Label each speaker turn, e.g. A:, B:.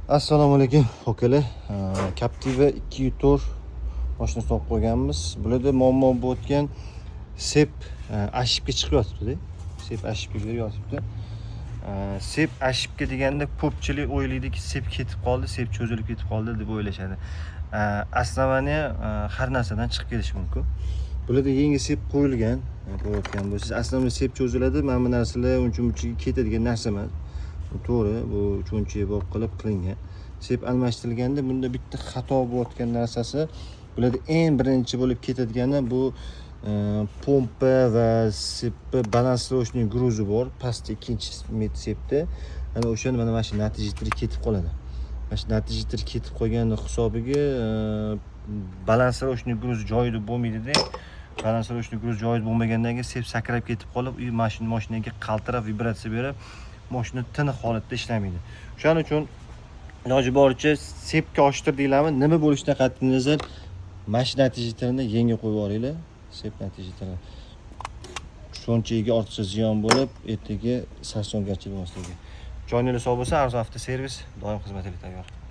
A: Assalomu alaykum akalar. Captiva 2.4 mashinasini olib qo'yganmiz. Bularda muammo bo'layotgan sep ashibga chiqyapti-da. Sep ashibga beryapti. Sep ashibga deganda ko'pchilik o'ylaydiki, sep ketib qoldi, sep cho'zilib ketib qoldi deb o'ylashadi. Aslida har narsadan chiqib ketishi mumkin. Bularda yangi sep qo'yilgan, ko'rayotgan bo'lsangiz, aslida sep cho'ziladi. Mana bu narsalar uncha-muncha ketadigan narsa emas. To'g'ri, bu cho'nchiga bo'lib qilib qilingan. Sep almashtirilganda bunda bitta xato bo'layotgan narsasi, bularda eng birinchi bo'lib ketadigani bu pompa va sepni balanslovочный gruzi bor. Pastda ikkinchi sepda. Ana o'shani mana shu natijalar ketib qoladi. Mana shu natijalar ketib qolgani hisobiga balanslovочный gruz joyida bo'lmaydi-da. Balanslovочный gruz joyida bo'lmagandan keyin sep sakrab ketib qolib, mashinaga qaltirab vibratsiya berib, mashina tiniq holatda ishlamaydi. Shuning uchun iloji boricha sepga oshtirdinglarmi, nima bo'lishidan qat'iy nazar mana shu natijalarini yengil qo'yib olinglar. Sep natijalarini cho'nchiga ortiqcha ziyon bo'lib, ertaga sarsongarchilik boshlagan. Joyingiz sog' bo'lsa, Arzu avtoservis doim xizmatiga tayyor.